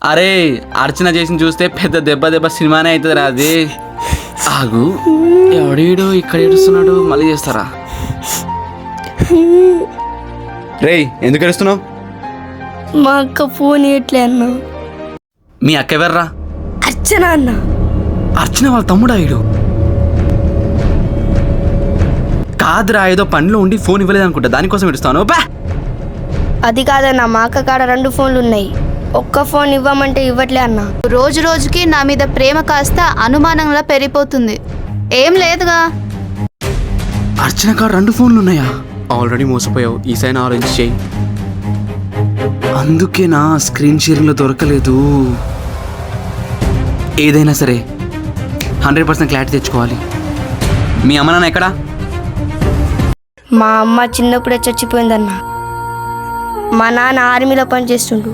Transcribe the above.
అరే అర్చన చేసి చూస్తే పెద్ద దెబ్బ సినిమానే అవుతుంది రా అది. ఆగు, ఎవడీడు ఇక్కడ ఏడుస్తున్నాడు, మళ్ళీ చేస్తారా? రేయ్ ఎందుకు ఏడుస్తున్నావు? మా అక్క ఫోన్ ఇయట్లే అన్న. మీ అక్క ఎవర్రా? అర్చన అన్న. అర్చన వాళ్ళ తమ్ముడా ఈడు? కాదురా, ఏదో పనిలో ఉండి ఫోన్ ఇవ్వలేదు అనుకుంటా, దానికోసం ఏడుస్తాను. అది కాదన్న, మా అక్క కాడ 2 ఫోన్లు ఉన్నాయి. ఒక్క ఫోన్ ఇవ్వమంటే ఇవ్వట్లే అన్న. రోజు రోజుకి నా మీద ప్రేమ కాస్త అనుమానంలా పెరిగిపోతుంది. ఏం లేదుగా. అర్చన కాడ 2 ఫోన్లు ఉన్నాయా? ఆల్రెడీ మోసపోయావు, ఈసారి ఆలోచించి చెయ్యి. అందుకే నా స్క్రీన్ షేరింగ్లో దొరకలేదు. ఏదైనా సరే 100% క్లారిటీ తెచ్చుకోవాలి. మీ అమ్మ నాన్న ఎక్కడా? మా అమ్మ చిన్నప్పుడే చచ్చిపోయిందన్న. మా నాన్న ఆర్మీలో పనిచేస్తుండు.